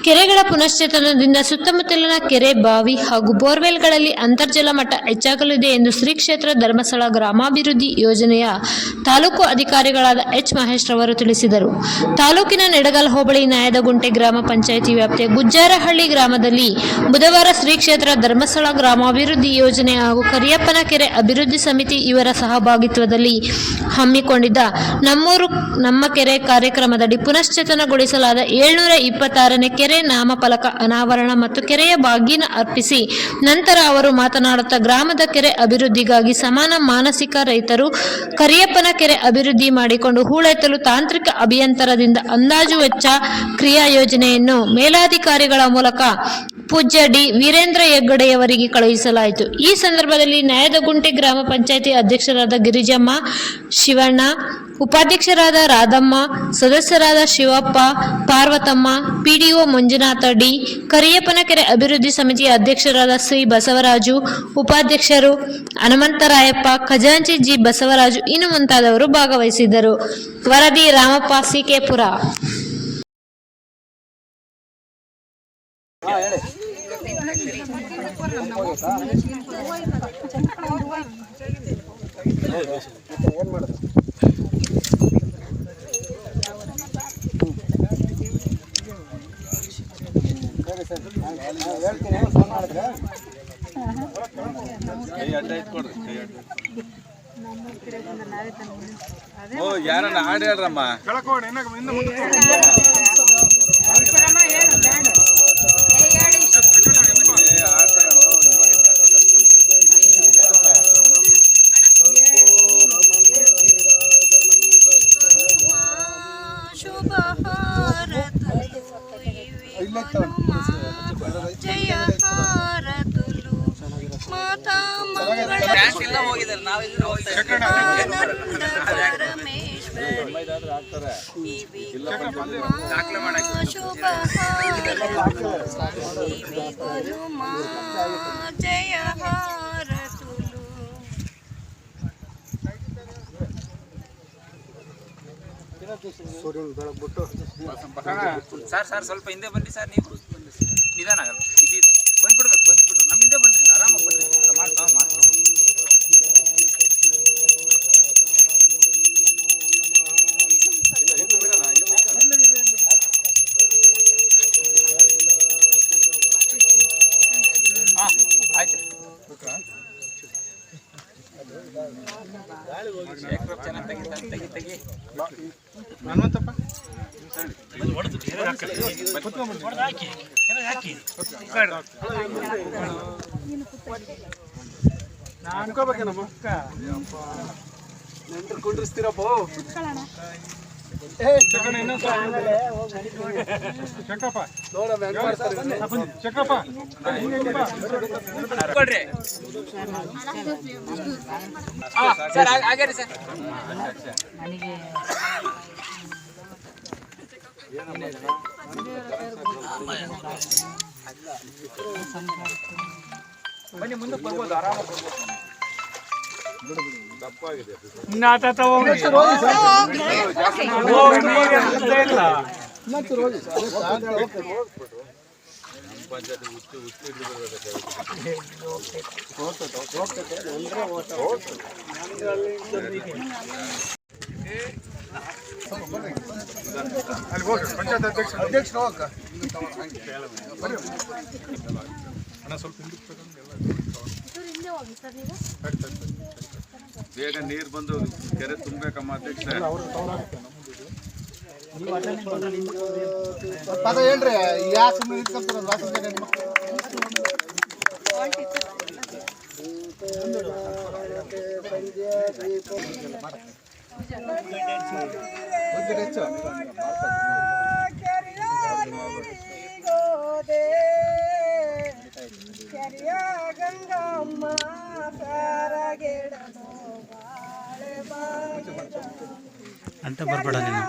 ಕೆರೆಗಳ ಪುನಶ್ಚೇತನದಿಂದ ಸುತ್ತಮುತ್ತಲಿನ ಕೆರೆ, ಬಾವಿ ಹಾಗೂ ಬೋರ್ವೆಲ್ಗಳಲ್ಲಿ ಅಂತರ್ಜಲ ಮಟ್ಟ ಹೆಚ್ಚಾಗಲಿದೆ ಎಂದು ಶ್ರೀ ಕ್ಷೇತ್ರ ಧರ್ಮಸ್ಥಳ ಗ್ರಾಮಾಭಿವೃದ್ಧಿ ಯೋಜನೆಯ ತಾಲೂಕು ಅಧಿಕಾರಿಗಳಾದ ಎಚ್. ಮಹೇಶ್ ರವರು ತಿಳಿಸಿದರು. ತಾಲೂಕಿನ ನೆಡಗಲ್ ಹೋಬಳಿ ನಾಯದಗುಂಟೆ ಗ್ರಾಮ ಪಂಚಾಯಿತಿ ವ್ಯಾಪ್ತಿಯ ಗುಜ್ಜಾರಹಳ್ಳಿ ಗ್ರಾಮದಲ್ಲಿ ಬುಧವಾರ ಶ್ರೀ ಕ್ಷೇತ್ರ ಧರ್ಮಸ್ಥಳ ಗ್ರಾಮಾಭಿವೃದ್ಧಿ ಯೋಜನೆ ಹಾಗೂ ಕರಿಯಪ್ಪನ ಕೆರೆ ಅಭಿವೃದ್ಧಿ ಸಮಿತಿ ಇವರ ಸಹಭಾಗಿತ್ವದಲ್ಲಿ ಹಮ್ಮಿಕೊಂಡಿದ್ದ ನಮ್ಮೂರು ನಮ್ಮ ಕೆರೆ ಕಾರ್ಯಕ್ರಮದಡಿ ಪುನಶ್ಚೇತನಗೊಳಿಸಲಾದ 726ನೇ ಕೆರೆ ನಾಮಫಲಕ ಅನಾವರಣ ಮತ್ತು ಕೆರೆಯ ಬಾಗಿನ ಅರ್ಪಿಸಿ ನಂತರ ಅವರು ಮಾತನಾಡುತ್ತಾ ಗ್ರಾಮದ ಕೆರೆ ಅಭಿವೃದ್ಧಿಗಾಗಿ ಸಮಾನ ಮಾನಸಿಕ ರೈತರು ಕರಿಯಪ್ಪನ ಕೆರೆ ಅಭಿವೃದ್ಧಿ ಮಾಡಿಕೊಂಡು ಹೂಳೆತ್ತಲು ತಾಂತ್ರಿಕ ಅಭಿಯಂತರದಿಂದ ಅಂದಾಜು ವೆಚ್ಚ ಕ್ರಿಯಾ ಯೋಜನೆಯನ್ನು ಮೇಲಾಧಿಕಾರಿಗಳ ಮೂಲಕ ಪೂಜ್ಯ ಡಿ. ವೀರೇಂದ್ರ ಹೆಗ್ಗಡೆಯವರಿಗೆ ಕಳುಹಿಸಲಾಯಿತು. ಈ ಸಂದರ್ಭದಲ್ಲಿ ನಾಯದಗುಂಟೆ ಗ್ರಾಮ ಪಂಚಾಯಿತಿ ಅಧ್ಯಕ್ಷರಾದ ಗಿರಿಜಮ್ಮ, ಶಿವಣ್ಣ, ಉಪಾಧ್ಯಕ್ಷರಾದ ರಾಧಮ್ಮ, ಸದಸ್ಯರಾದ ಶಿವಪ್ಪ, ಪಾರ್ವತಮ್ಮ, ಪಿಡಿಒ ಮಂಜುನಾಥ ಡಿ, ಕರಿಯಪ್ಪನ ಕೆರೆ ಅಭಿವೃದ್ಧಿ ಸಮಿತಿಯ ಅಧ್ಯಕ್ಷರಾದ ಶ್ರೀ ಬಸವರಾಜು, ಉಪಾಧ್ಯಕ್ಷರು ಹನುಮಂತರಾಯಪ್ಪ, ಖಜಾಂಚಿ ಜಿ. ಬಸವರಾಜು ಇನ್ನು ಮುಂತಾದವರು ಭಾಗವಹಿಸಿದ್ದರು. ವರದಿ ರಾಮಪ್ಪ, ಸಿಕೆಪುರ. ಯಾರನ್ನ ಹಾಡು ಹೇಳ್ರಮ್ಮ. ಸರ್ ಸ್ವಲ್ಪ ಹಿಂದೆ ಬನ್ನಿ ಸರ್, ನೀವು ನಿಧಾನ ಬಂದ್ಬಿಡ್ಬೇಕು, ಬಂದ್ಬಿಟ್ರು ನಮ್ಮ ಹಿಂದೆ ಬನ್ರಿ, ಆರಾಮಾಗಿ ಬನ್ರಿ, ಮಾಡ್ತಾವ ಆಯ್ತು. ಚೆನ್ನಾಗಿ ತೆಗಿ ಹನುಮಂತಪ್ಪ ನೆಂಟರು ಕುಂಡ್ರಿಸ್ತೀರಪ್ಪ. ಬನ್ನಿ, ಮುಂದಕ್ಕೆ ಬರ್ಬೋದು, ಆರಾಮಾಗಿ ಬರ್ಬೋದು. ಅಧ್ಯಕ್ಷರು ಬೇಗ ನೀರು ಬಂದು ಕೆರೆ ತುಂಬಬೇಕಮ್ಮ ಅಧ್ಯಕ್ಷ. ಹೇಳ್ರಿ ಯಾಕೆ ಗಂಗಮ್ಮ ಅಂತ ಬರ್ಬೇಡ ನೀನು.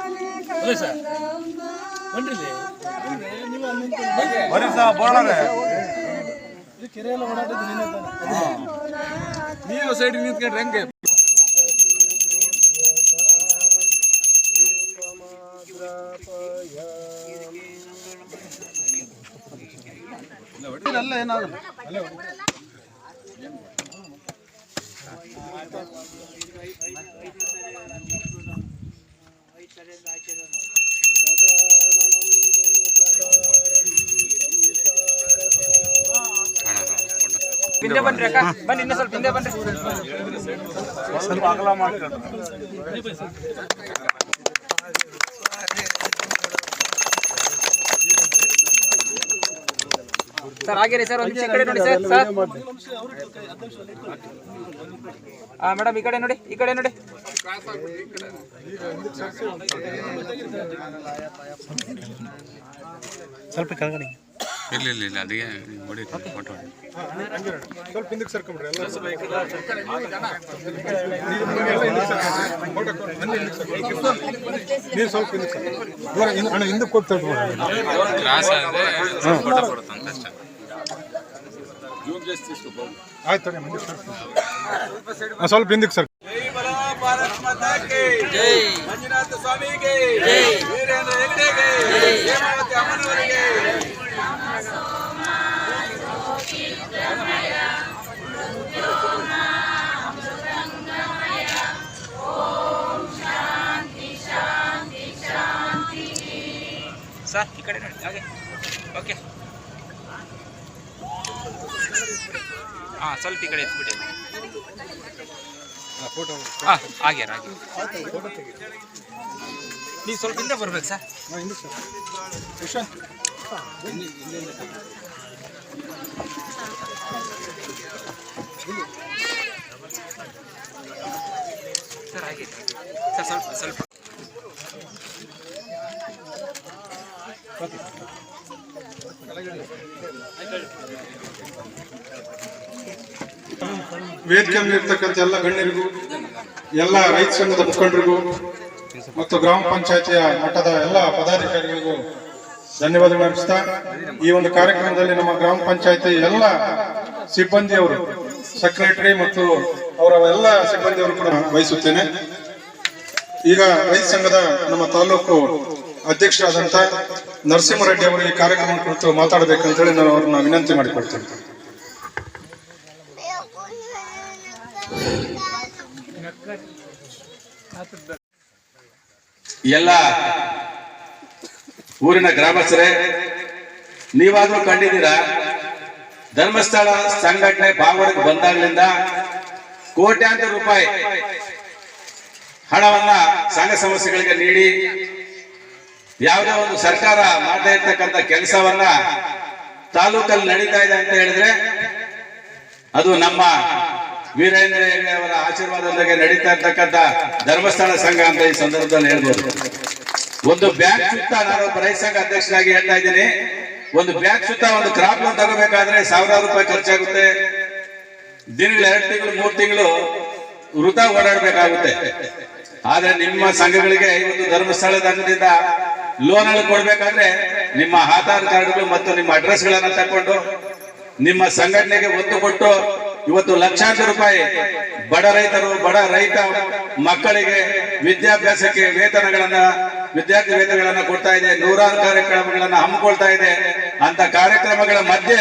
ನೀವು ಸೈಡ್ ನಿಂತ್ಕೊಂಡ್ರೆ ಹೆಂಗೆ? ಎಲ್ಲ ಏನಾಗಲ್ಲ. ಹಿಂದೆ ಬನ್ರಿ ಅಕ್ಕ, ಬನ್ನಿ ಇನ್ನೂ ಸ್ವಲ್ಪ ಹಿಂದೆ ಬನ್ರಿ. ಸ್ವಲ್ಪ ಅಗಲ ಮಾಡ್ಕೊಂಡು ಸರ್ ಆಗಿರಿ ಸರ್, ಒಂದು ನಿಮಿಷ ಈ ಕಡೆ ನೋಡಿ ಸರ್. ಸರ್ ಮೇಡಮ್ ಈ ಕಡೆ ನೋಡಿ, ಈ ಕಡೆ ನೋಡಿ. ಸ್ವಲ್ಪ ಕೆಳಗಡೆ ಇಲ್ಲ ಅದಕ್ಕೆ ನೋಡಿ ಫೋಟೋ ಸ್ವಲ್ಪ ಹಿಂದಕ್ಕೆ ಸರ್ಕೊಂಡ್ಬಿಡ್ರಿ ಎಲ್ಲ ನೀವು ಸ್ವಲ್ಪ ಹಿಂದಕ್ಕೆ ಅಣ್ಣ ಹಿಂದಕ್ಕೆ ಕೊಟ್ಟು ಕ್ರಾಸ್ ಆದರೆ ಫೋಟೋ ಬರುತ್ತಂತ ಅಷ್ಟೇ. ಆಯ್ತು ಸ್ವಲ್ಪ ಹಿಂದಕ್ಕೆ ಸರ್. ಮಂಜುನಾಥ ಸ್ವಾಮಿಗೆ ವೀರೇಂದ್ರ ಹೆಗ್ಡೆಗೆ ಹೇಮಾವತಿ ಅಮ್ಮನವರಿಗೆ. ಸರ್ ಈ ಕಡೆ ನೋಡಿ. ಹಾಗೆ ಓಕೆ. ಹಾಂ ಸ್ವಲ್ಪ ಈ ಕಡೆ ಎತ್ಬಿಡಿ. ಹಾಂ ಆಗ್ಯಾರ ನೀವು ಸ್ವಲ್ಪ ಹಿಂದೆ ಬರ್ಬೇಕು ಸರ್. ಸರ್ ಹಾಗೆ ಸರ್ ಸ್ವಲ್ಪ ಸ್ವಲ್ಪ ವೇದಿಕೆ ಇರ್ತಕ್ಕಂಥ ಎಲ್ಲ ಗಣ್ಯರಿಗೂ, ಎಲ್ಲ ರೈತ ಸಂಘದ ಮುಖಂಡರಿಗೂ ಮತ್ತು ಗ್ರಾಮ ಪಂಚಾಯತಿಯ ಮಟ್ಟದ ಎಲ್ಲ ಪದಾಧಿಕಾರಿಗಳಿಗೂ ಧನ್ಯವಾದಗಳು ಅರ್ಪಿಸ್ತಾ, ಈ ಒಂದು ಕಾರ್ಯಕ್ರಮದಲ್ಲಿ ನಮ್ಮ ಗ್ರಾಮ ಪಂಚಾಯತಿ ಎಲ್ಲ ಸಿಬ್ಬಂದಿಯವರು, ಸೆಕ್ರೆಟರಿ ಮತ್ತು ಅವರ ಎಲ್ಲ ಸಿಬ್ಬಂದಿಯವರು ಕೂಡ ವಹಿಸುತ್ತೇನೆ. ಈಗ ರೈತ ಸಂಘದ ನಮ್ಮ ತಾಲೂಕು ಅಧ್ಯಕ್ಷರಾದಂತ ನರಸಿಂಹರೆಡ್ಡಿ ಅವರು ಈ ಕಾರ್ಯಕ್ರಮ ಕುರಿತು ಮಾತಾಡಬೇಕಂತೇಳಿ ನಾನು ಅವ್ರನ್ನ ವಿನಂತಿ ಮಾಡಿಕೊಡ್ತೇನೆ. ಎಲ್ಲ ಊರಿನ ಗ್ರಾಮಸ್ಥರೇ, ನೀವಾದ್ರೂ ಕಂಡಿದ್ದೀರಾ, ಧರ್ಮಸ್ಥಳ ಸಂಘಟನೆ ಬಾವರಿಗೆ ಬಂದಾಗ್ಲಿಂದ ಕೋಟ್ಯಾಂತರ ರೂಪಾಯಿ ಹಣವನ್ನ ಸಂಘ ಸಂಸ್ಥೆಗಳಿಗೆ ನೀಡಿ ಯಾವುದೇ ಒಂದು ಸರ್ಕಾರ ಮಾಡದೇ ಇರ್ತಕ್ಕಂಥ ಕೆಲಸವನ್ನ ತಾಲೂಕಲ್ಲಿ ನಡೀತಾ ಇದೆ ಅಂತ ಹೇಳಿದ್ರೆ ಅದು ನಮ್ಮ ವೀರೇಂದ್ರ ಹೆಗ್ಡೆ ಅವರ ಆಶೀರ್ವಾದದೊಂದಿಗೆ ನಡೀತಾ ಇರ್ತಕ್ಕಂಥ ಧರ್ಮಸ್ಥಳ ಸಂಘ ಅಂತ ಈ ಸಂದರ್ಭದಲ್ಲಿ ಹೇಳ್ಬೋದು. ಒಂದು ಬ್ಯಾಂಕ್ ಸುತ್ತ, ನಾನು ರೈತ ಸಂಘ ಅಧ್ಯಕ್ಷರಾಗಿ ಹೇಳ್ತಾ ಇದ್ದೀನಿ, ಒಂದು ಬ್ಯಾಂಕ್ ಸುತ್ತ ಒಂದು ಕ್ರಾಪ್ ಲೋನ್ ತಗೋಬೇಕಾದ್ರೆ 1000 ರೂಪಾಯಿ ಖರ್ಚಾಗುತ್ತೆ. ದಿನಗಳು 2 ತಿಂಗಳು 3 ತಿಂಗಳು ವೃಥ ಓಡಾಡಬೇಕಾಗುತ್ತೆ. ಆದ್ರೆ ನಿಮ್ಮ ಸಂಘಗಳಿಗೆ ಇವತ್ತು ಧರ್ಮಸ್ಥಳದ ಅಂಗದಿಂದ ಲೋನ್ ಅನ್ನು ಕೊಡ್ಬೇಕಾದ್ರೆ ನಿಮ್ಮ ಆಧಾರ್ ಕಾರ್ಡ್ಗಳು ಮತ್ತು ನಿಮ್ಮ ಅಡ್ರೆಸ್ ಗಳನ್ನ ತಕೊಂಡು ನಿಮ್ಮ ಸಂಘಟನೆಗೆ ಒತ್ತು ಕೊಟ್ಟು ಇವತ್ತು ಲಕ್ಷಾಂತರ ರೂಪಾಯಿ ಬಡ ರೈತರು, ಬಡ ರೈತ ಮಕ್ಕಳಿಗೆ ವಿದ್ಯಾಭ್ಯಾಸಕ್ಕೆ ವಿದ್ಯಾರ್ಥಿ ವೇತನಗಳನ್ನ ಕೊಡ್ತಾ ಇದೆ. ನೂರಾರು ಕಾರ್ಯಕ್ರಮಗಳನ್ನ ಹಮ್ಮಿಕೊಳ್ತಾ ಇದೆ. ಅಂತ ಕಾರ್ಯಕ್ರಮಗಳ ಮಧ್ಯೆ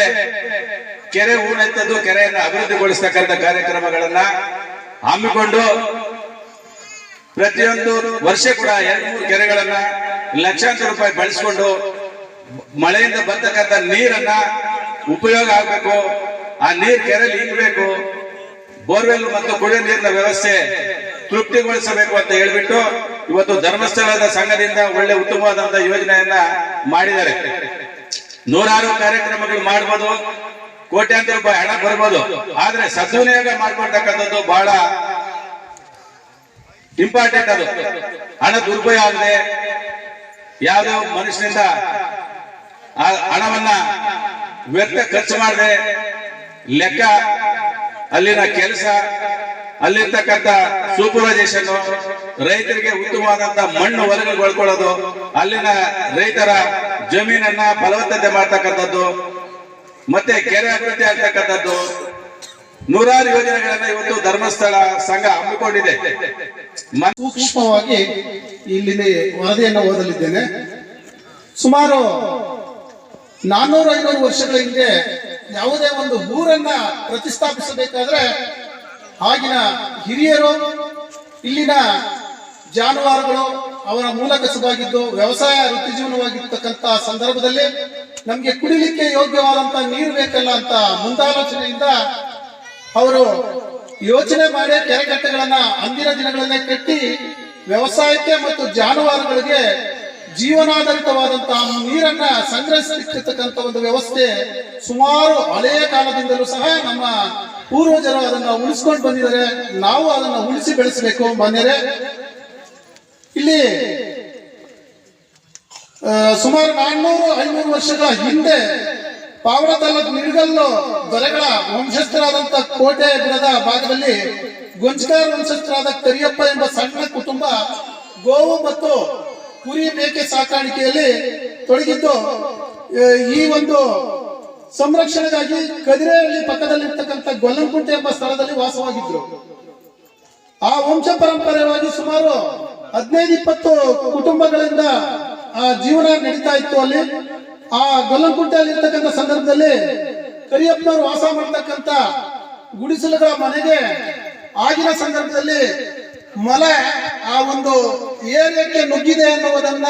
ಕೆರೆ ಹೂಳೆತ್ತದ್ದು, ಕೆರೆಯನ್ನು ಅಭಿವೃದ್ಧಿಗೊಳಿಸ್ತಕ್ಕಂಥ ಕಾರ್ಯಕ್ರಮಗಳನ್ನ ಹಮ್ಮಿಕೊಂಡು ಪ್ರತಿಯೊಂದು ವರ್ಷ ಕೂಡ 2-3 ಕೆರೆಗಳನ್ನ ಲಕ್ಷಾಂತರ ರೂಪಾಯಿ ಬಳಸಿಕೊಂಡು ಮಳೆಯಿಂದ ಬರ್ತಕ್ಕಂಥ ನೀರನ್ನ ಉಪಯೋಗ ಆಗಬೇಕು. ಆ ನೀರು ಕೆರೆಯಲ್ಲಿ ಇಂಗಬೇಕು, ಬೋರ್ವೆಲ್ ಮತ್ತು ಕುಡಿಯುವ ನೀರಿನ ವ್ಯವಸ್ಥೆ ತೃಪ್ತಿಗೊಳಿಸಬೇಕು ಅಂತ ಹೇಳ್ಬಿಟ್ಟು ಇವತ್ತು ಧರ್ಮಸ್ಥಳದ ಸಂಘದಿಂದ ಒಳ್ಳೆ ಉತ್ತಮವಾದಂತಹ ಯೋಜನೆಯನ್ನ ಮಾಡಿದ್ದಾರೆ. ನೂರಾರು ಕಾರ್ಯಕ್ರಮಗಳು ಮಾಡಬಹುದು, ಕೋಟ್ಯಾಂತರ ರೂಪಾಯಿ ಹಣ ಬರ್ಬೋದು. ಆದ್ರೆ ಸದ್ವಿನಿಯೋಗ ಮಾಡ್ಕೊಳ್ತಕ್ಕಂಥದ್ದು ಬಹಳ ಇಂಪಾರ್ಟೆಂಟ್. ಅದು ಹಣ ದುರುಪಯೋಗ ಆಗದೆ ಯಾವುದೇ ಮನುಷ್ಯನಿಂದ ಆ ಹಣವನ್ನ ವ್ಯರ್ಥ ಖರ್ಚು ಮಾಡದೆ ಲೆಕ್ಕ, ಅಲ್ಲಿನ ಕೆಲಸ, ಅಲ್ಲಿರ್ತಕ್ಕಂಥ ಸೂಪರ್ವೈಸೇಷನ್, ರೈತರಿಗೆ ಉತ್ತಮವಾದಂತ ಮಣ್ಣು ಹೊರಗೊಳ್ಕೊಳ್ಳೋದು, ಅಲ್ಲಿನ ರೈತರ ಜಮೀನನ್ನ ಫಲವತ್ತತೆ ಮಾಡ್ತಕ್ಕಂಥದ್ದು, ಮತ್ತೆ ಕೆರೆ ಅಭಿವೃದ್ಧಿ ಆಗ್ತಕ್ಕಂಥದ್ದು, ನೂರಾರು ಯೋಜನೆಗಳನ್ನ ಇವತ್ತು ಧರ್ಮಸ್ಥಳ ಸಂಘ ಹಮ್ಮಿಕೊಂಡಿದೆ. ಸೂಕ್ಷ್ಮವಾಗಿ ಇಲ್ಲಿ ವರದಿಯನ್ನು ಓದಲಿದ್ದೇನೆ. ಸುಮಾರು 400-500 ವರ್ಷಗಳ ಹಿಂದೆ ಯಾವುದೇ ಒಂದು ಊರನ್ನ ಪ್ರತಿಷ್ಠಾಪಿಸಬೇಕಾದ್ರೆ ಆಗಿನ ಹಿರಿಯರು, ಇಲ್ಲಿನ ಜಾನುವಾರುಗಳು ಅವರ ಮೂಲ ಕಸುಬಾಗಿದ್ದು ವ್ಯವಸಾಯ ವೃತ್ತಿ ಜೀವನವಾಗಿರ್ತಕ್ಕಂಥ ಸಂದರ್ಭದಲ್ಲಿ ನಮ್ಗೆ ಕುಡಿಲಿಕ್ಕೆ ಯೋಗ್ಯವಾದಂತ ನೀರು ಬೇಕಲ್ಲ ಅಂತ ಮುಂದಾಲೋಚನೆಯಿಂದ ಅವರು ಯೋಚನೆ ಮಾಡಿ ಕೆರೆಕಟ್ಟೆಗಳನ್ನ ಅಂದಿನ ದಿನಗಳನ್ನೇ ಕಟ್ಟಿ ವ್ಯವಸಾಯಕ್ಕೆ ಮತ್ತು ಜಾನುವಾರುಗಳಿಗೆ ಜೀವನಾಧಾರಿತವಾದಂತಹ ನೀರನ್ನ ಸಂಗ್ರಹಿಸತಕ್ಕಂಥ ಒಂದು ವ್ಯವಸ್ಥೆ ಸುಮಾರು ಹಳೆಯ ಕಾಲದಿಂದಲೂ ಸಹ ನಮ್ಮ ಪೂರ್ವಜರು ಅದನ್ನ ಉಳಿಸ್ಕೊಂಡು ಬಂದಿದ್ದಾರೆ. ನಾವು ಅದನ್ನ ಉಳಿಸಿ ಬೆಳೆಸಬೇಕು. ಮಾನ್ಯರೇ, ಇಲ್ಲಿ ಸುಮಾರು 400-500 ವರ್ಷಗಳ ಹಿಂದೆ ಪಾವಡ ತಾಲೂಕು ನಿಡಗಲ್ಲು ದೊರೆಗಳ ವಂಶಸ್ಥರಾದಂತಹ ಕೋಟೆ ಬುಡದ ಭಾಗದಲ್ಲಿ ಗೊಂಚಗಾರ ವಂಶಸ್ಥರಾದ ಕರಿಯಪ್ಪ ಎಂಬ ಸಣ್ಣ ಕುಟುಂಬ ಗೋವು ಮತ್ತು ಕುರಿ ಮೇಕೆ ಸಾಕಾಣಿಕೆಯಲ್ಲಿ ತೊಡಗಿದ್ದು ಈ ಒಂದು ಸಂರಕ್ಷಣೆಗಾಗಿ ಕದಿರೆಹಳ್ಳಿ ಪಕ್ಕದಲ್ಲಿರ್ತಕ್ಕಂಥ ಗೊಲ್ಲಂಕುಂಟೆ ಎಂಬ ಸ್ಥಳದಲ್ಲಿ ವಾಸವಾಗಿದ್ರು. ಆ ವಂಶ ಪರಂಪರೆಯಾಗಿ ಸುಮಾರು 15-20 ಕುಟುಂಬಗಳಿಂದ ಆ ಜೀವನ ನಡೀತಾ ಇತ್ತು. ಅಲ್ಲಿ ಆ ಗೊಲ್ಲಂಕುಂಟೆಯಲ್ಲಿ ಇರ್ತಕ್ಕಂಥ ಸಂದರ್ಭದಲ್ಲಿ ಕರಿಯಪ್ಪನವರು ವಾಸ ಮಾಡ್ತಕ್ಕಂಥ ಗುಡಿಸಲುಗಳ ಮನೆಗೆ ಆಗಿನ ಸಂದರ್ಭದಲ್ಲಿ ಮಳೆ ಆ ಒಂದು ಏರಿಯಾಕ್ಕೆ ನುಗ್ಗಿದೆ ಎನ್ನುವುದನ್ನ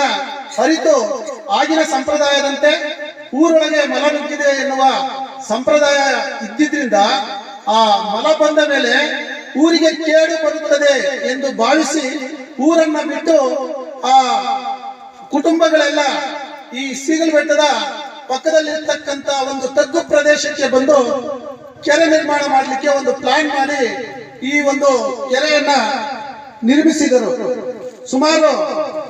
ಅರಿತು ಆಗಿನ ಸಂಪ್ರದಾಯದಂತೆ ಊರೊಳಗೆ ಮಲ ನುಗ್ಗಿದೆ ಎನ್ನುವ ಸಂಪ್ರದಾಯ ಇದ್ದಿದ್ರಿಂದ ಆ ಮಲ ಬಂದ ಮೇಲೆ ಊರಿಗೆ ಕೇಡು ಬರುತ್ತದೆ ಎಂದು ಭಾವಿಸಿ ಊರನ್ನ ಬಿಟ್ಟು ಆ ಕುಟುಂಬಗಳೆಲ್ಲ ಈ ಸೀಗಲ್ ಬೆಟ್ಟದ ಪಕ್ಕದಲ್ಲಿರ್ತಕ್ಕಂಥ ಒಂದು ತಗ್ಗು ಪ್ರದೇಶಕ್ಕೆ ಬಂದು ಕೆರೆ ನಿರ್ಮಾಣ ಮಾಡಲಿಕ್ಕೆ ಒಂದು ಪ್ಲಾನ್ ಮಾಡಿ ಈ ಒಂದು ಕೆರೆಯನ್ನ ನಿರ್ಮಿಸಿದರು. ಸುಮಾರು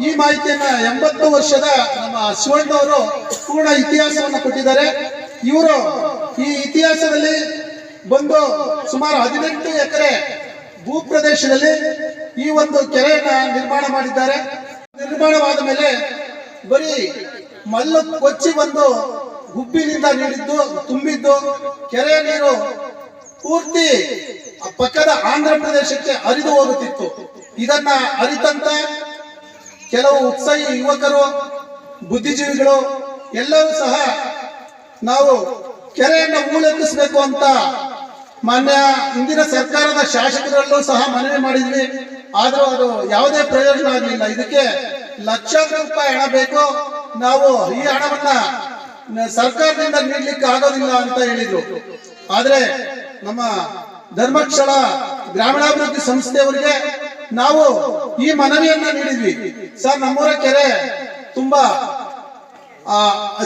ಈ ಮಾಹಿತಿಯನ್ನ 80 ವರ್ಷದ ನಮ್ಮ ಶಿವಣ್ಣವರು ಪೂರ್ಣ ಇತಿಹಾಸವನ್ನು ಕೊಟ್ಟಿದ್ದಾರೆ. ಇವರು ಈ ಇತಿಹಾಸದಲ್ಲಿ ಬಂದು ಸುಮಾರು 18 ಎಕರೆ ಭೂ ಪ್ರದೇಶದಲ್ಲಿ ಈ ಒಂದು ಕೆರೆಯನ್ನ ನಿರ್ಮಾಣ ಮಾಡಿದ್ದಾರೆ. ನಿರ್ಮಾಣವಾದ ಮೇಲೆ ಬರೀ ಮಲ್ಲು ಕೊಚ್ಚಿ ಬಂದು ಗುಬ್ಬಿನಿಂದ ನೀಡಿದ್ದು ತುಂಬಿದ್ದು ಕೆರೆಯ ನೀರು ಪೂರ್ತಿ ಪಕ್ಕದ ಆಂಧ್ರ ಪ್ರದೇಶಕ್ಕೆ ಹರಿದು ಹೋಗುತ್ತಿತ್ತು. ಇದನ್ನ ಅರಿತಂತ ಕೆಲವು ಉತ್ಸಾಹಿ ಯುವಕರು, ಬುದ್ಧಿಜೀವಿಗಳು ಎಲ್ಲರೂ ಸಹ ನಾವು ಕೆರೆಯನ್ನು ಹೂಳೆತ್ತಿಸಬೇಕು ಅಂತ ಮಾನ್ಯ ಇಂದಿನ ಸರ್ಕಾರದ ಶಾಸಕರಲ್ಲೂ ಸಹ ಮನವಿ ಮಾಡಿದ್ವಿ. ಆದ್ರೂ ಅದು ಯಾವುದೇ ಪ್ರಯೋಜನ ಆಗಲಿಲ್ಲ. ಇದಕ್ಕೆ ಲಕ್ಷಾಂತರ ರೂಪಾಯಿ ಹಣ ಬೇಕು, ನಾವು ಈ ಹಣವನ್ನ ಸರ್ಕಾರದಿಂದ ನೀಡಲಿಕ್ಕೆ ಆಗೋದಿಲ್ಲ ಅಂತ ಹೇಳಿದ್ರು. ಆದ್ರೆ ನಮ್ಮ ಧರ್ಮಸ್ಥಳ ಗ್ರಾಮೀಣಾಭಿವೃದ್ಧಿ ಸಂಸ್ಥೆಯವರಿಗೆ ನಾವು ಈ ಮನವಿಯನ್ನ ನೀಡಿದ್ವಿ. ಸರ್, ನಮ್ಮೂರ ಕೆರೆ ತುಂಬಾ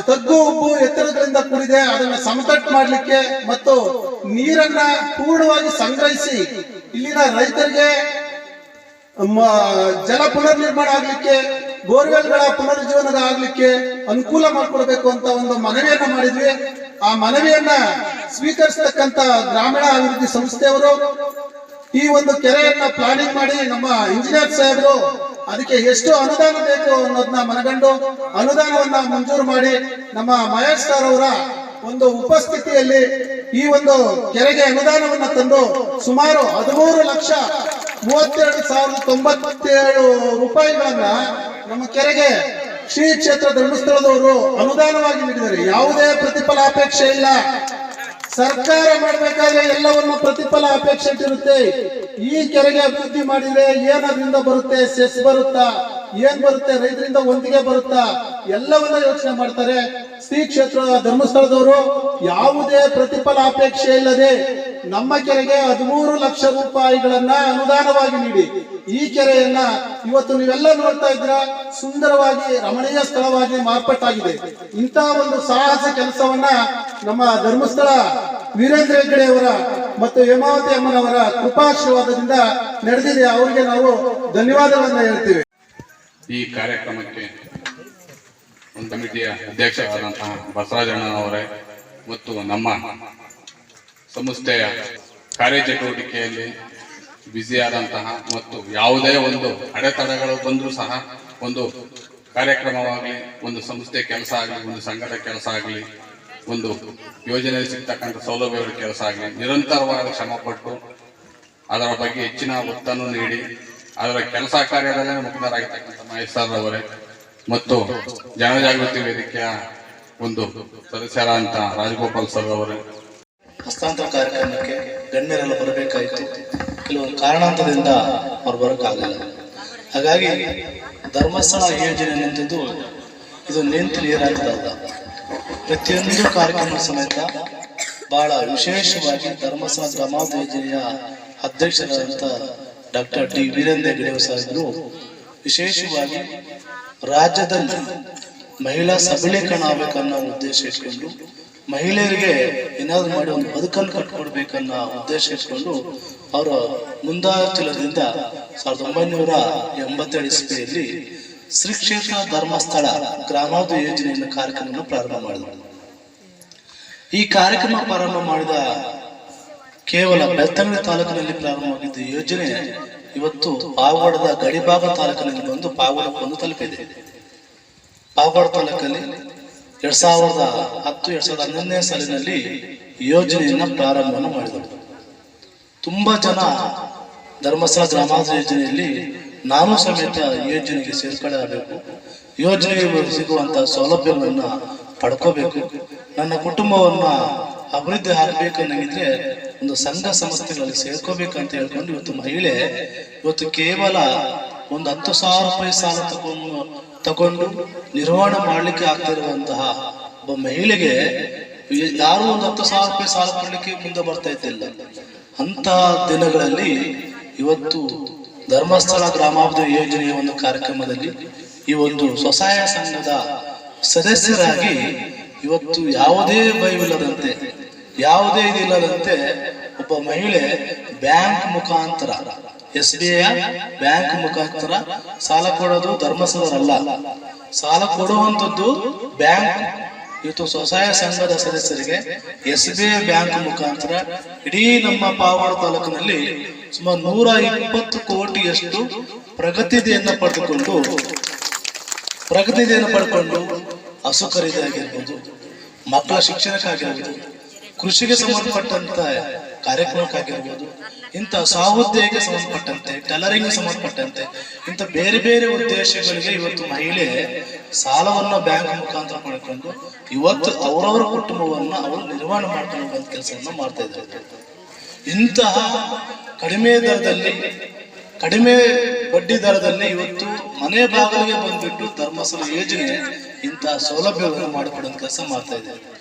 ತಗ್ಗು ಉಬ್ಬು ಎತ್ತರಗಳಿಂದ ಕೂಡಿದೆ, ಅದನ್ನ ಸಮತಟ್ಟು ಮಾಡ್ಲಿಕ್ಕೆ ಮತ್ತು ನೀರನ್ನ ಪೂರ್ಣವಾಗಿ ಸಂಗ್ರಹಿಸಿ ಇಲ್ಲಿನ ರೈತರಿಗೆ ಜಲ ಪುನರ್ನಿರ್ಮಾಣ ಆಗ್ಲಿಕ್ಕೆ, ಬೋರ್ವೆಲ್ಗಳ ಪುನರುಜ್ಜೀವನ ಆಗ್ಲಿಕ್ಕೆ ಅನುಕೂಲ ಮಾಡಿಕೊಡ್ಬೇಕು ಅಂತ ಒಂದು ಮನವಿಯನ್ನ ಮಾಡಿದ್ವಿ. ಆ ಮನವಿಯನ್ನ ಸ್ವೀಕರಿಸತಕ್ಕಂತ ಗ್ರಾಮೀಣ ಅಭಿವೃದ್ಧಿ ಸಂಸ್ಥೆಯವರು ಈ ಒಂದು ಕೆರೆಯನ್ನ ಪ್ಲಾನಿಂಗ್ ಮಾಡಿ ನಮ್ಮ ಇಂಜಿನಿಯರ್ ಸಾಹೇಬರು ಅದಕ್ಕೆ ಎಷ್ಟು ಅನುದಾನ ಬೇಕು ಅನ್ನೋದನ್ನ ಮನಗಂಡು ಅನುದಾನವನ್ನ ಮಂಜೂರು ಮಾಡಿ ನಮ್ಮ ಮಹೇಶ್ ಸರ್ ಅವರ ಒಂದು ಉಪಸ್ಥಿತಿಯಲ್ಲಿ ಈ ಒಂದು ಕೆರೆಗೆ ಅನುದಾನವನ್ನ ತಂದು ಸುಮಾರು 13,32,097 ರೂಪಾಯಿಗಳನ್ನ ನಮ್ಮ ಕೆರೆಗೆ ಶ್ರೀ ಕ್ಷೇತ್ರ ಧರ್ಮಸ್ಥಳದವರು ಅನುದಾನವಾಗಿ ನೀಡಿದ್ದಾರೆ. ಯಾವುದೇ ಪ್ರತಿಫಲ ಅಪೇಕ್ಷೆ ಇಲ್ಲ. ಸರ್ಕಾರ ಮಾಡಬೇಕಾದ್ರೆ ಎಲ್ಲವನ್ನು ಪ್ರತಿಫಲ ಅಪೇಕ್ಷೆ ಇರುತ್ತೆ. ಈ ಕೆರೆಗೆ ಅಭಿವೃದ್ಧಿ ಮಾಡಿದ್ರೆ ಏನದ್ರಿಂದ ಬರುತ್ತೆ, ಸೆಸ್ ಬರುತ್ತಾ, ಏನ್ ಬರುತ್ತೆ, ರೈತರಿಂದ ಒಂದಿಗೆ ಬರುತ್ತಾ, ಎಲ್ಲವನ್ನ ಯೋಚನೆ ಮಾಡ್ತಾರೆ. ಶ್ರೀ ಕ್ಷೇತ್ರ ಧರ್ಮಸ್ಥಳದವರು ಯಾವುದೇ ಪ್ರತಿಫಲ ಅಪೇಕ್ಷೆ ಇಲ್ಲದೆ ನಮ್ಮ ಕೆರೆಗೆ 13 ಲಕ್ಷ ರೂಪಾಯಿಗಳನ್ನ ಅನುದಾನವಾಗಿ ನೀಡಿ ಈ ಕೆರೆಯನ್ನ ಇವತ್ತು ನೀವೆಲ್ಲ ನೋಡ್ತಾ ಇದ್ರ ಸುಂದರವಾಗಿ ರಮಣೀಯ ಸ್ಥಳವಾಗಿ ಮಾರ್ಪಾಟಾಗಿದೆ. ಇಂತಹ ಒಂದು ಸಾಹಸ ಕೆಲಸವನ್ನ ನಮ್ಮ ಧರ್ಮಸ್ಥಳ ವೀರೇಂದ್ರ ಹೆಗ್ಗಡೆ ಅವರ ಮತ್ತು ಹೇಮಾವತಿ ಅಮ್ಮನವರ ಕೃಪಾಶೀರ್ವಾದದಿಂದ ನಡೆದಿದೆ. ಅವರಿಗೆ ನಾವು ಧನ್ಯವಾದಗಳನ್ನ ಹೇಳ್ತೀವಿ. ಈ ಕಾರ್ಯಕ್ರಮಕ್ಕೆ ಒಂದು ಕಮಿಟಿಯ ಅಧ್ಯಕ್ಷರಾದಂತಹ ಬಸವರಾಜಣ್ಣನವರೇ ಮತ್ತು ನಮ್ಮ ಸಂಸ್ಥೆಯ ಕಾರ್ಯಚಟುವಟಿಕೆಯಲ್ಲಿ ಬ್ಯುಸಿಯಾದಂತಹ ಮತ್ತು ಯಾವುದೇ ಒಂದು ಅಡೆತಡೆಗಳು ಬಂದರೂ ಸಹ ಒಂದು ಕಾರ್ಯಕ್ರಮವಾಗಲಿ, ಒಂದು ಸಂಸ್ಥೆ ಕೆಲಸ ಆಗಲಿ, ಒಂದು ಸಂಘದ ಕೆಲಸ ಆಗಲಿ, ಒಂದು ಯೋಜನೆಯಲ್ಲಿ ಸಿಗ್ತಕ್ಕಂಥ ಸೌಲಭ್ಯಗಳ ಕೆಲಸ ಆಗಲಿ ನಿರಂತರವಾಗಿ ಶ್ರಮಪಟ್ಟು ಅದರ ಬಗ್ಗೆ ಹೆಚ್ಚಿನ ಒತ್ತನ್ನು ನೀಡಿ ಅದರ ಕೆಲಸ ಕಾರ್ಯದಲ್ಲೇ ಮುಖ್ಯರಾಗಿರ್ತಕ್ಕಂಥ ಮಹೇಶ್ ಸರ್ ಅವರೇ ಮತ್ತು ಜನಜಾಗೃತಿ ವೇದಿಕೆಯ ಒಂದು ಸದಸ್ಯರಾದಂಥ ರಾಜಗೋಪಾಲ್ ಸರ್ ಅವರೇ ಹಸ್ತಾಂತರ ಕಾರ್ಯಕ್ರಮಕ್ಕೆ ಗಣ್ಯರೆಲ್ಲ ಬರಬೇಕಾಯಿತು. ಕೆಲವೊಂದು ಕಾರಣಾಂತರದಿಂದ ಅವ್ರು ಬರೋಕ್ಕಾಗಲಿಲ್ಲ. ಹಾಗಾಗಿ ಧರ್ಮಸ್ಥಳ ಯೋಜನೆ ಅನ್ನುವಂಥದ್ದು ಇದು ನಿಂತು ನೀರಾಗ್ತದಲ್ಲ. ಪ್ರತಿಯೊಂದು ಕಾರ್ಯಕ್ರಮ ಸಮೇತ ಬಹಳ ವಿಶೇಷವಾಗಿ ಧರ್ಮಸ್ಥಳ ಗ್ರಾಮಾಭಿವೃದ್ಧಿ ಯೋಜನೆಯ ಅಧ್ಯಕ್ಷರಾದಂಥ ಡಾಕ್ಟರ್ ಡಿ ವೀರೇಂದ್ರ ಹೆಗ್ಗಡೆ ಸಾಹೇಬರು ವಿಶೇಷವಾಗಿ ರಾಜ್ಯದಲ್ಲಿ ಮಹಿಳಾ ಸಬಲೀಕರಣ ಆಗಬೇಕನ್ನೋ ಉದ್ದೇಶ ಇಟ್ಕೊಂಡು, ಮಹಿಳೆಯರಿಗೆ ಏನಾದ್ರು ಮಾಡಿ ಒಂದು ಬದುಕನ್ನು ಕಟ್ಕೊಡ್ಬೇಕನ್ನೋ ಉದ್ದೇಶ ಇಟ್ಕೊಂಡು ಅವರ ಮುಂದಾಚಲದಿಂದ 1987 ಇಸ್ವಿಯಲ್ಲಿ ಶ್ರೀ ಕ್ಷೇತ್ರ ಧರ್ಮಸ್ಥಳ ಗ್ರಾಮಾಭಿವೃದ್ಧಿ ಯೋಜನೆಯ ಕಾರ್ಯಕ್ರಮವನ್ನು ಪ್ರಾರಂಭ ಮಾಡಿದರು. ಈ ಕಾರ್ಯಕ್ರಮ ಪ್ರಾರಂಭ ಮಾಡಿದ ಕೇವಲ ಬೆಳ್ತಂಗಡಿ ತಾಲೂಕಿನಲ್ಲಿ ಪ್ರಾರಂಭವಾಗಿದ್ದ ಯೋಜನೆ ಇವತ್ತು ಪಾವಗಡದ ಗಡಿಭಾಗ ತಾಲೂಕಿನಲ್ಲಿ ಬಂದು ಪಾವಗಡಕ್ಕೆ ಬಂದು ತಲುಪಿದೆ. ಪಾವಗಡ ತಾಲೂಕಲ್ಲಿ 2010-2011 ಸಾಲಿನಲ್ಲಿ ಯೋಜನೆಯನ್ನ ಪ್ರಾರಂಭವನ್ನು ಮಾಡಿದರು. ತುಂಬಾ ಜನ ಧರ್ಮಸ್ಥಳ ಗ್ರಾಮಾಭಿವೃದ್ಧಿ ಯೋಜನೆಯಲ್ಲಿ ನಾನು ಸಮೇತ ಯೋಜನೆಗೆ ಸೇರ್ಪಡೆ ಆಗಬೇಕು, ಯೋಜನೆಗೆ ಸಿಗುವಂತಹ ಸೌಲಭ್ಯಗಳನ್ನ ಪಡ್ಕೋಬೇಕು, ನನ್ನ ಕುಟುಂಬವನ್ನ ಅಭಿವೃದ್ಧಿ ಆಗಬೇಕಂದ್ರೆ ಒಂದು ಸಂಘ ಸಂಸ್ಥೆಗಳಲ್ಲಿ ಸೇರ್ಕೋಬೇಕಂತ ಹೇಳ್ಕೊಂಡು ಇವತ್ತು ಮಹಿಳೆ ಇವತ್ತು ಕೇವಲ ಒಂದು 10,000 ರೂಪಾಯಿ ಸಾಲ ತಗೊಂಡು ನಿರ್ವಹಣೆ ಮಾಡ್ಲಿಕ್ಕೆ ಆಗ್ತಿರುವಂತಹ ಒಬ್ಬ ಮಹಿಳೆಗೆ ಯಾರು ಒಂದು 10,000 ರೂಪಾಯಿ ಸಾಲ ಕೊಡ್ಲಿಕ್ಕೆ ಮುಂದೆ ಬರ್ತಾ ಇದ್ದಿಲ್ಲ. ಅಂತಹ ದಿನಗಳಲ್ಲಿ ಇವತ್ತು ಧರ್ಮಸ್ಥಳ ಗ್ರಾಮಾಭಿವೃದ್ಧಿ ಯೋಜನೆಯ ಒಂದು ಕಾರ್ಯಕ್ರಮದಲ್ಲಿ ಈ ಒಂದು ಸ್ವಸಹಾಯ ಸಂಘದ ಸದಸ್ಯರಾಗಿ ಇವತ್ತು ಯಾವುದೇ ಭಯವಿಲ್ಲದಂತೆ, ಯಾವುದೇ ಇದಿಲ್ಲದಂತೆ ಒಬ್ಬ ಮಹಿಳೆ ಬ್ಯಾಂಕ್ ಮುಖಾಂತರ, SBI ಬ್ಯಾಂಕ್ ಮುಖಾಂತರ ಸಾಲ ಕೊಡೋದು ಧರ್ಮಸ್ಥಳರಲ್ಲ, ಸಾಲ ಕೊಡುವಂಥದ್ದು ಬ್ಯಾಂಕ್. ಇವತ್ತು ಸ್ವಸಹಾಯ ಸಂಘದ ಸದಸ್ಯರಿಗೆ SBI ಬ್ಯಾಂಕ್ ಮುಖಾಂತರ ಇಡೀ ನಮ್ಮ ಪಾವಗಡ ತಾಲೂಕಿನಲ್ಲಿ ಸುಮಾರು 120 ಕೋಟಿಯಷ್ಟು ಪ್ರಗತಿಯನ್ನು ಪಡೆದುಕೊಂಡು ಹಸು ಖರೀದಿ ಆಗಿರ್ಬೋದು, ಮಕ್ಕಳ ಶಿಕ್ಷಣಕ್ಕಾಗಿರ್ಬೋದು, ಕೃಷಿಗೆ ಸಂಬಂಧಪಟ್ಟಂತ ಕಾರ್ಯಕ್ರಮಕ್ಕಾಗಿರ್ಬೋದು, ಇಂಥ ಸ್ವಉದ್ಯೋಗಕ್ಕೆ ಸಂಬಂಧಪಟ್ಟಂತೆ, ಟೈಲರಿಂಗ್ ಸಂಬಂಧಪಟ್ಟಂತೆ ಇಂಥ ಬೇರೆ ಬೇರೆ ಉದ್ದೇಶಗಳಿಗೆ ಇವತ್ತು ಮಹಿಳೆ ಸಾಲವನ್ನ ಬ್ಯಾಂಕ್ ಮುಖಾಂತರ ಪಡ್ಕೊಂಡು ಇವತ್ತು ಅವರವರ ಕುಟುಂಬವನ್ನ ಅವರು ನಿರ್ವಹಣೆ ಮಾಡ್ಕೊಳ್ಳುವಂತ ಕೆಲಸವನ್ನ ಮಾಡ್ತಾ ಇದ್ದಾರೆ. ಇಂತಹ ಕಡಿಮೆ ದರದಲ್ಲಿ, ಕಡಿಮೆ ಬಡ್ಡಿ ದರದಲ್ಲಿ ಇವತ್ತು ಮನೆ ಬಾಗಿಲಿಗೆ ಬಂದ್ಬಿಟ್ಟು ಧರ್ಮಸ್ಥಳ ಯೋಜನೆ ಇಂತಹ ಸೌಲಭ್ಯವನ್ನು ಮಾಡಿಕೊಡುವಂತ ಕೆಲಸ ಮಾಡ್ತಾ ಇದೆ.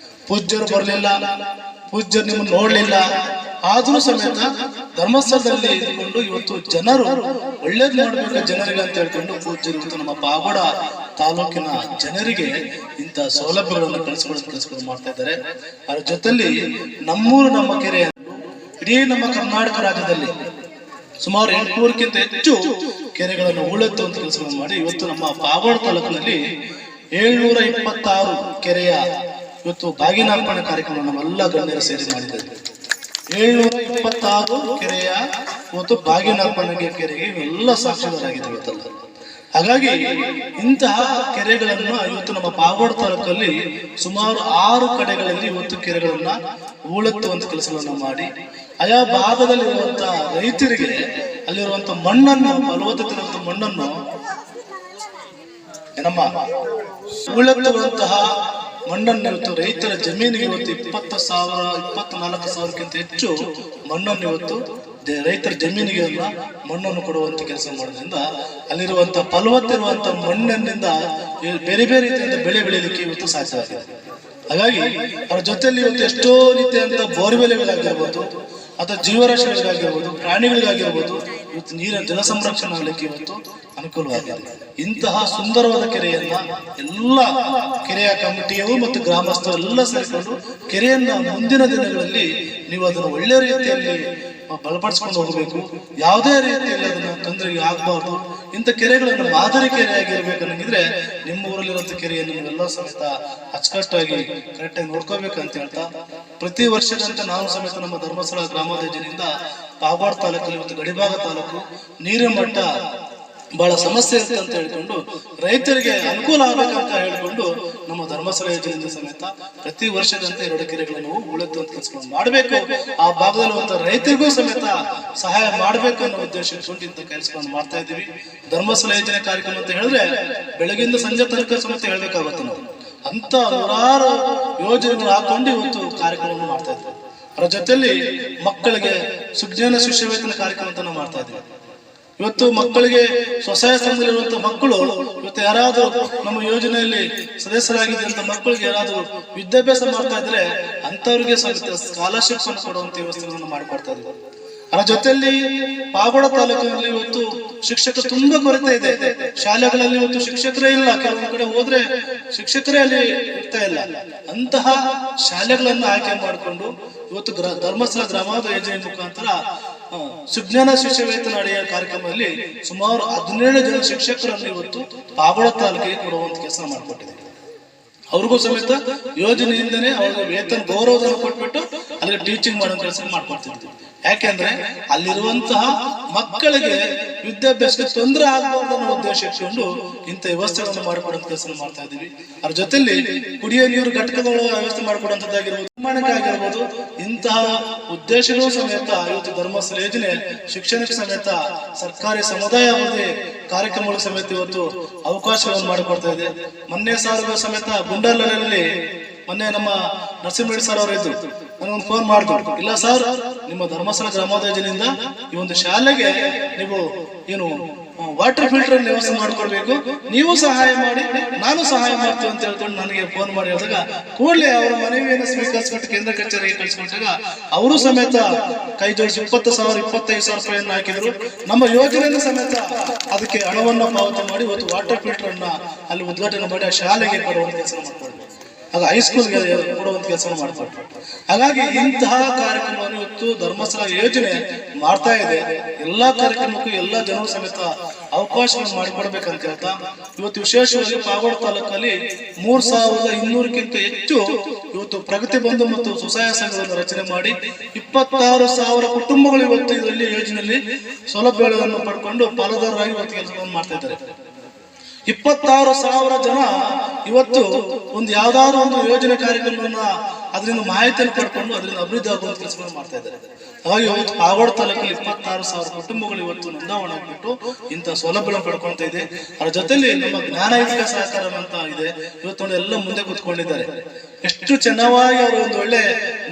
ಪೂಜ್ಯರು ಬರಲಿಲ್ಲ, ಪೂಜ್ಯರು ನಿಮ್ಮನ್ನು ನೋಡ್ಲಿಲ್ಲ, ಆದ್ರೂ ಸಮೇತ ಧರ್ಮಸ್ಥಳದಲ್ಲಿ ಇದ್ಕೊಂಡು ಇವತ್ತು ಜನರು ಒಳ್ಳೇದು ಮಾಡ್ಬೇಕು ಜನರಿಗೆ ಅಂತ ಹೇಳ್ಕೊಂಡು ಪೂಜ್ಯರು ಇವತ್ತು ನಮ್ಮ ಪಾವಗಡ ತಾಲೂಕಿನ ಜನರಿಗೆ ಇಂಥ ಸೌಲಭ್ಯಗಳನ್ನು ಕೆಲಸಗಳು ಮಾಡ್ತಾ ಇದ್ದಾರೆ. ಅದ್ರ ಜೊತೆಲಿ ನಮ್ಮೂರು ನಮ್ಮ ಕೆರೆ ಇಡೀ ನಮ್ಮ ಕರ್ನಾಟಕ ರಾಜ್ಯದಲ್ಲಿ ಸುಮಾರು 800ಕ್ಕಿಂತ ಹೆಚ್ಚು ಕೆರೆಗಳನ್ನು ಹೂಳೆತ್ತುವಂತ ಕೆಲಸವನ್ನು ಮಾಡಿ ಇವತ್ತು ನಮ್ಮ ಪಾವಗಡ ತಾಲೂಕಿನಲ್ಲಿ 726 ಕೆರೆಯ ಇವತ್ತು ಬಾಗಿನಾರ್ಪಣೆ ಕಾರ್ಯಕ್ರಮ ನಮ್ಮೆಲ್ಲ ಗಣ್ಯರು ಸೇರಿ ಮಾಡಿದ್ದಾರೆ. 726 ಕೆರೆಯ ಇವತ್ತು ಬಾಗಿನಾರ್ಪಣೆಗೆ ಕೆರೆಗೆ ಎಲ್ಲ ಸಾಕ್ಷಿದಾರಾಗಿದ್ದೇವೆ ಇವತ್ತಲ್ಲ. ಹಾಗಾಗಿ ಇಂತಹ ಕೆರೆಗಳನ್ನು ಇವತ್ತು ನಮ್ಮ ಪಾವಗಡ ತಾಲೂಕಲ್ಲಿ ಸುಮಾರು 6 ಕಡೆಗಳಲ್ಲಿ ಇವತ್ತು ಕೆರೆಗಳನ್ನ ಹೂಳೆತ್ತುವಂತ ಕೆಲಸವನ್ನು ಮಾಡಿ ಆಯಾ ಭಾಗದಲ್ಲಿರುವಂತಹ ರೈತರಿಗೆ ಅಲ್ಲಿರುವಂತಹ ಮಣ್ಣನ್ನು, ಫಲವತ್ತತೆ ಇರುವಂತಹ ಮಣ್ಣನ್ನು ನಮ್ಮ ಹೂಳೆತ್ತುವಂತಹ ಮಣ್ಣನ್ನು ಇವತ್ತು ರೈತರ ಜಮೀನಿಗೆ ಇವತ್ತು 24,000ಕ್ಕಿಂತ ಹೆಚ್ಚು ಮಣ್ಣನ್ನು ಇವತ್ತು ರೈತರ ಜಮೀನಿಗೆ ಮಣ್ಣನ್ನು ಕೊಡುವಂತ ಕೆಲಸ ಮಾಡೋದ್ರಿಂದ ಅಲ್ಲಿರುವಂತಹ ಫಲವತ್ತಿರುವಂತಹ ಮಣ್ಣಿನಿಂದ ಬೇರೆ ಬೇರೆ ರೀತಿಯಿಂದ ಬೆಳೆ ಬೆಳೆಯಲಿಕ್ಕೆ ಇವತ್ತು ಸಾಧ್ಯವಾಗಿದೆ. ಹಾಗಾಗಿ ಅವರ ಜೊತೆಯಲ್ಲಿ ಇವತ್ತು ಎಷ್ಟೋ ರೀತಿಯಂತ ಬೋರ್ವೆಲ್ಗಳಾಗಿರ್ಬೋದು ಅಥವಾ ಜೀವರಾಶಿಗಳಿಗಾಗಿರ್ಬೋದು, ಪ್ರಾಣಿಗಳಿಗಾಗಿರ್ಬೋದು ಇವತ್ತು ನೀರಿನ ಜಲ ಸಂರಕ್ಷಣೆ ಆಗಲಿಕ್ಕೆ ಇವತ್ತು ಅನುಕೂಲವಾಗಿದೆ. ಇಂತಹ ಸುಂದರವಾದ ಕೆರೆಯನ್ನ ಎಲ್ಲ ಕೆರೆಯ ಕಮಿಟಿಯವರು ಮತ್ತು ಗ್ರಾಮಸ್ಥರು ಎಲ್ಲ ಸೇರಿಕೊಂಡು ಕೆರೆಯನ್ನ ಮುಂದಿನ ದಿನಗಳಲ್ಲಿ ನೀವು ಅದನ್ನು ಒಳ್ಳೆ ರೀತಿಯಲ್ಲಿ ಬಲಪಡಿಸ್ಕೊಂಡು ಹೋಗಬೇಕು. ಯಾವುದೇ ರೀತಿಯಲ್ಲಿ ಅದನ್ನ ತೊಂದರೆಗೆ ಆಗಬಾರ್ದು. ಇಂಥ ಕೆರೆಗಳನ್ನು ಮಾದರಿ ಕೆರೆಯಾಗಿರ್ಬೇಕನ್ನಂಗಿದ್ರೆ ನಿಮ್ಮ ಊರಲ್ಲಿರುವಂತ ಕೆರೆಯನ್ನು ನೀವೆಲ್ಲ ಸಮೇತ ಅಚ್ಚುಕಟ್ಟಾಗಿ ಕರೆಕ್ಟಾಗಿ ನೋಡ್ಕೋಬೇಕಂತ ಹೇಳ್ತಾ, ಪ್ರತಿ ವರ್ಷದಂತೆ ನಾವು ಸಮೇತ ನಮ್ಮ ಧರ್ಮಸ್ಥಳ ಗ್ರಾಮಾಭಿವೃದ್ಧಿ ಯೋಜನೆಯಿಂದ ಪಾವಗಡ ತಾಲೂಕಲ್ಲಿ ಇವತ್ತು ಗಡಿಭಾಗ ತಾಲೂಕು ನೀರಿನ ಮಟ್ಟ ಬಹಳ ಸಮಸ್ಯೆ ಇರುತ್ತೆ ಅಂತ ಹೇಳ್ಕೊಂಡು ರೈತರಿಗೆ ಅನುಕೂಲ ಆಗ್ಬೇಕಂತ ಹೇಳ್ಕೊಂಡು ನಮ್ಮ ಧರ್ಮಸ್ಥಳ ಯೋಜನೆಯಿಂದ ಸಮೇತ ಪ್ರತಿ ವರ್ಷದಂತೆ 2 ಕೆರೆಗಳನ್ನು ಉಳಿದುವಂತ ಕೆಲಸಗಳನ್ನು ಮಾಡಬೇಕು. ಆ ಭಾಗದಲ್ಲಿರುವಂತ ರೈತರಿಗೂ ಸಮೇತ ಸಹಾಯ ಮಾಡಬೇಕು ಅನ್ನೋ ಉದ್ದೇಶ ಇಟ್ಕೊಂಡು ಇಂಥ ಕೆಲಸಗಳನ್ನು ಮಾಡ್ತಾ ಇದ್ದೀವಿ. ಧರ್ಮಸ್ಥಳ ಯೋಜನೆ ಕಾರ್ಯಕ್ರಮ ಅಂತ ಹೇಳಿದ್ರೆ ಬೆಳಗಿಂದ ಸಂಜೆ ತನಕ ಸಮೇತ ಹೇಳ್ಬೇಕಾಗುತ್ತೆ ನಾವು. ಅಂತ ನೂರಾರು ಯೋಜನೆಗಳು ಹಾಕೊಂಡು ಇವತ್ತು ಕಾರ್ಯಕ್ರಮವನ್ನು ಮಾಡ್ತಾ ಇದ್ದಾರೆ. ಅದರ ಜೊತೆಯಲ್ಲಿ ಮಕ್ಕಳಿಗೆ ಸುಜ್ಞಾನ ಶಿಷ್ಯವೇತನ ಕಾರ್ಯಕ್ರಮ ಅಂತ ನಾವು ಮಾಡ್ತಾ ಇದ್ದೀವಿ. ಇವತ್ತು ಮಕ್ಕಳಿಗೆ ಸ್ವಸಹಾಯ ಸಂಘದಲ್ಲಿರುವಂತಹ ಮಕ್ಕಳು ಇವತ್ತು ಯಾರಾದರೂ ನಮ್ಮ ಯೋಜನೆಯಲ್ಲಿ ಸದಸ್ಯರಾಗಿದ್ದಂತ ಮಕ್ಕಳಿಗೆ ಯಾರಾದರೂ ವಿದ್ಯಾಭ್ಯಾಸ ಮಾಡ್ತಾ ಇದ್ರೆ ಅಂತವ್ರಿಗೆ ಸ್ಕಾಲರ್ಶಿಪ್ ಅನ್ನು ಕೊಡುವಂತ ವ್ಯವಸ್ಥೆಗಳನ್ನು ಮಾಡಿಕೊಡ್ತಾ ಇದ್ದೀವಿ. ಅದರ ಜೊತೆಯಲ್ಲಿ ಪಾವಗಡ ತಾಲೂಕಿನಲ್ಲಿ ಇವತ್ತು ಶಿಕ್ಷಕರು ತುಂಬಾ ಕೊರತೆ ಇದೆ. ಶಾಲೆಗಳಲ್ಲಿ ಇವತ್ತು ಶಿಕ್ಷಕರೇ ಇಲ್ಲ. ಕೆಲವೊಂದು ಕಡೆ ಹೋದ್ರೆ ಶಿಕ್ಷಕರೇ ಅಲ್ಲಿ ಇರ್ತಾ ಇಲ್ಲ. ಅಂತಹ ಶಾಲೆಗಳನ್ನು ಆಯ್ಕೆ ಮಾಡಿಕೊಂಡು ಇವತ್ತು ಧರ್ಮಸ್ಥಳ ಗ್ರಾಮಾಭಿವೃದ್ಧಿ ಯೋಜನೆ ಮುಖಾಂತರ ಸುಜ್ಞಾನ ಶಿಷ್ಯ ವೇತನ ಅಡಿಯ ಕಾರ್ಯಕ್ರಮದಲ್ಲಿ ಸುಮಾರು 17 ಜನ ಶಿಕ್ಷಕರನ್ನು ಇವತ್ತು ಪಾವಗಡ ತಾಲೂಕಿಗೆ ಕೊಡುವಂತ ಕೆಲಸ ಮಾಡಿಕೊಟ್ಟಿದೆ. ಅವ್ರಿಗೂ ಸಮೇತ ಯೋಜನೆಯಿಂದನೇ ಅವ್ರಿಗೆ ವೇತನ ಗೌರವಧನ ಕೊಟ್ಬಿಟ್ಟು ಅಲ್ಲಿ ಟೀಚಿಂಗ್ ಮಾಡೋ ಕೆಲಸ ಮಾಡ್ಕೊಡ್ತಿದ್ವಿ. ಯಾಕೆಂದ್ರೆ ಅಲ್ಲಿರುವಂತಹ ಮಕ್ಕಳಿಗೆ ವಿದ್ಯಾಭ್ಯಾಸಕ್ಕೆ ತೊಂದರೆ ಆಗಬಾರ್ದು ಅನ್ನೋ ಉದ್ದೇಶ ಇಟ್ಕೊಂಡು ಇಂಥ ವ್ಯವಸ್ಥೆಗಳನ್ನು ಮಾಡಿಕೊಡುವಂತ ಕೆಲಸ ಮಾಡ್ತಾ ಇದ್ದೀವಿ. ಅದ್ರ ಜೊತೆಲಿ ಕುಡಿಯುವ ನೀರು ಘಟಕಗಳ ವ್ಯವಸ್ಥೆ ಮಾಡಿಕೊಡುವಂತದ್ದಾಗಿರ್ಬೋದು, ನಿರ್ಮಾಣಕ್ಕೆ ಆಗಿರ್ಬೋದು, ಇಂತಹ ಉದ್ದೇಶಗಳು ಸಮೇತ ಇವತ್ತು ಧರ್ಮಸ್ಥಳ ಯೋಜನೆ ಶಿಕ್ಷಣಕ್ಕೆ ಸಮೇತ ಸರ್ಕಾರಿ ಸಮುದಾಯ ಅಭಿವೃದ್ಧಿ ಕಾರ್ಯಕ್ರಮಗಳು ಸಮೇತ ಇವತ್ತು ಅವಕಾಶಗಳನ್ನು ಮಾಡಿಕೊಡ್ತಾ ಇದೆ. ಮೊನ್ನೆ ಸಾರು ಸಮೇತ ಗುಂಡಾಲಲ್ಲಿ ಮೊನ್ನೆ ನಮ್ಮ ನರಸಿಂಹ ಸರ್ ಅವರು ಇದ್ರು, ನನಗೊಂದು ಫೋನ್ ಮಾಡಿದ್ರು, ಇಲ್ಲ ಸರ್ ನಿಮ್ಮ ಧರ್ಮಸ್ಥಳ ಗ್ರಾಮೋದಯ ಯೋಜನೆಯಿಂದ ಈ ಒಂದು ಶಾಲೆಗೆ ನೀವು ಏನು ವಾಟರ್ ಫಿಲ್ಟರ್ ವ್ಯವಸ್ಥೆ ಮಾಡ್ಕೊಡ್ಬೇಕು, ನೀವು ಸಹಾಯ ಮಾಡಿ ನಾನು ಸಹಾಯ ಮಾಡ್ತೀವಿ ಅಂತ ಹೇಳ್ಕೊಂಡು ನನಗೆ ಫೋನ್ ಮಾಡಿ ಹೇಳಿದಾಗ ಕೂಡಲೇ ಅವರ ಮನವಿಯನ್ನು ಸ್ವೀಕರಿಸಿಬಿಟ್ಟು ಕೇಂದ್ರ ಕಚೇರಿಗೆ ಕಳಿಸ್ಕೊಟ್ಟಾಗ ಅವರು ಸಮೇತ ಕೈ ಜೋಡಿಸಿ 20,000 25,000 ರೂಪಾಯಿಯನ್ನು ಹಾಕಿದ್ರು. ನಮ್ಮ ಯೋಜನೆಯನ್ನು ಸಮೇತ ಅದಕ್ಕೆ ಹಣವನ್ನು ಪಾವತಿ ಮಾಡಿ ಇವತ್ತು ವಾಟರ್ ಫಿಲ್ಟರ್ ಅನ್ನ ಅಲ್ಲಿ ಉದ್ಘಾಟನೆ ಮಾಡಿ ಆ ಶಾಲೆಗೆ ಕೊಡುವಂತ ಕೆಲಸ ಮಾಡ್ಕೊಡ್ಬೇಕು. ಆಗ ಹೈಸ್ಕೂಲ್ಗೆ ಕೊಡುವಂತ ಕೆಲಸ ಮಾಡ್ಕೊಟ್ರು. ಹಾಗಾಗಿ ಇಂತಹ ಕಾರ್ಯಕ್ರಮವನ್ನು ಇವತ್ತು ಧರ್ಮಸ್ಥಳ ಯೋಜನೆ ಮಾಡ್ತಾ ಇದೆ. ಎಲ್ಲಾ ಕಾರ್ಯಕ್ರಮಕ್ಕೂ ಎಲ್ಲಾ ಜನರು ಸಮೇತ ಅವಕಾಶವನ್ನು ಮಾಡಿಕೊಡ್ಬೇಕಂತ ಹೇಳ್ತಾ ಇವತ್ತು ವಿಶೇಷವಾಗಿ ಪಾವಗಡ ತಾಲೂಕಲ್ಲಿ 3,200ಕ್ಕಿಂತ ಹೆಚ್ಚು ಇವತ್ತು ಪ್ರಗತಿ ಬಂಧು ಮತ್ತು ಸ್ವಸಹಾಯ ಸಂಘವನ್ನು ರಚನೆ ಮಾಡಿ 26,000 ಕುಟುಂಬಗಳು ಇವತ್ತು ಇದರಲ್ಲಿ ಯೋಜನೆಯಲ್ಲಿ ಸೌಲಭ್ಯಗಳನ್ನು ಪಡ್ಕೊಂಡು ಪಾಲುದಾರರಾಗಿ ಇವತ್ತು ಕೆಲಸವನ್ನು ಮಾಡ್ತಾ ಇದ್ದಾರೆ. 26,000 ಜನ ಇವತ್ತು ಒಂದು ಯಾವ್ದಾದ್ರು ಒಂದು ಯೋಜನೆ ಕಾರ್ಯಕ್ರಮವನ್ನ ಅದರಿಂದ ಮಾಹಿತಿಯನ್ನು ಪಡ್ಕೊಂಡು ಅದರಿಂದ ಅಭಿವೃದ್ಧಿ ಆಗುವಂತ ಕೆಲಸಗಳನ್ನು ಮಾಡ್ತಾ ಇದ್ದಾರೆ. ಹಾಗಾಗಿ ಇವತ್ತು ಪಾವಗಡ ತಾಲೂಕಲ್ಲಿ 26,000 ಕುಟುಂಬಗಳು ಇವತ್ತು ನೋಂದಾವಣೆ ಆಗಿಬಿಟ್ಟು ಇಂತಹ ಸೌಲಭ್ಯಗಳನ್ನು ಪಡ್ಕೊಳ್ತಾ ಇದೆ. ಅದರ ಜೊತೆಲಿ ನಮ್ಮ ಜ್ಞಾನೈತಿಕ ಸಹಕಾರ ಅಂತ ಇದೆ. ಇವತ್ತು ಎಲ್ಲ ಮುಂದೆ ಕೂತ್ಕೊಂಡಿದ್ದಾರೆ. ಎಷ್ಟು ಚೆನ್ನಾಗಿ ಅವರು ಒಂದು ಒಳ್ಳೆ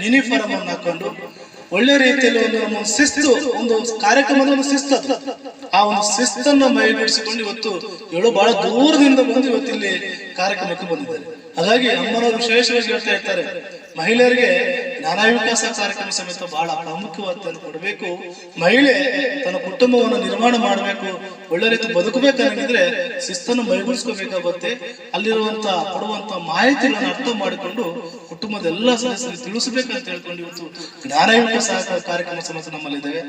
ಯೂನಿಫಾರ್ಮ್ ಅನ್ನು ಹಾಕೊಂಡು ಒಳ್ಳೆ ರೀತಿಯಲ್ಲಿ ಒಂದು ನಮ್ಮ ಶಿಸ್ತು, ಒಂದು ಕಾರ್ಯಕ್ರಮದ ಒಂದು ಶಿಸ್ತು, ಆ ಒಂದು ಶಿಸ್ತನ್ನು ಮೈಗೂಡಿಸಿಕೊಂಡು ಇವತ್ತು ಬಹಳ ದೂರದಿಂದ ಬಂದು ಇವತ್ತು ಇಲ್ಲಿ ಕಾರ್ಯಕ್ರಮಕ್ಕೆ ಬಂದಿದ್ದಾರೆ. ಹಾಗಾಗಿ ಅಮ್ಮನವರು ವಿಶೇಷವಾಗಿ ಹೇಳ್ತಾ ಇರ್ತಾರೆ, ಮಹಿಳೆಯರಿಗೆ ಜ್ಞಾನ ವಿಕಾಸ ಕಾರ್ಯಕ್ರಮ ಸಮೇತ ಬಹಳ ಪ್ರಾಮುಖ್ಯವಾದನ್ನು ಕೊಡಬೇಕು. ಮಹಿಳೆ ತನ್ನ ಕುಟುಂಬವನ್ನು ನಿರ್ಮಾಣ ಮಾಡಬೇಕು, ಒಳ್ಳೆ ರೀತಿ ಬದುಕಬೇಕಂದ್ರೆ ಶಿಸ್ತನ್ನು ಮೈಗೂಡಿಸ್ಕೋಬೇಕಾಗುತ್ತೆ. ಅಲ್ಲಿರುವಂತ ಕೊಡುವಂತ ಮಾಹಿತಿಗಳನ್ನು ಅರ್ಥ ಮಾಡಿಕೊಂಡು ಕುಟುಂಬದ ಎಲ್ಲ ಸದಸ್ಯರಿಗೆ ತಿಳಿಸಬೇಕಂತ ಹೇಳ್ಕೊಂಡು ಇವತ್ತು ಜ್ಞಾನ ವಿಕಾಸ ಕಾರ್ಯಕ್ರಮ ಸಮೇತ ನಮ್ಮಲ್ಲಿದ್ದೇವೆ.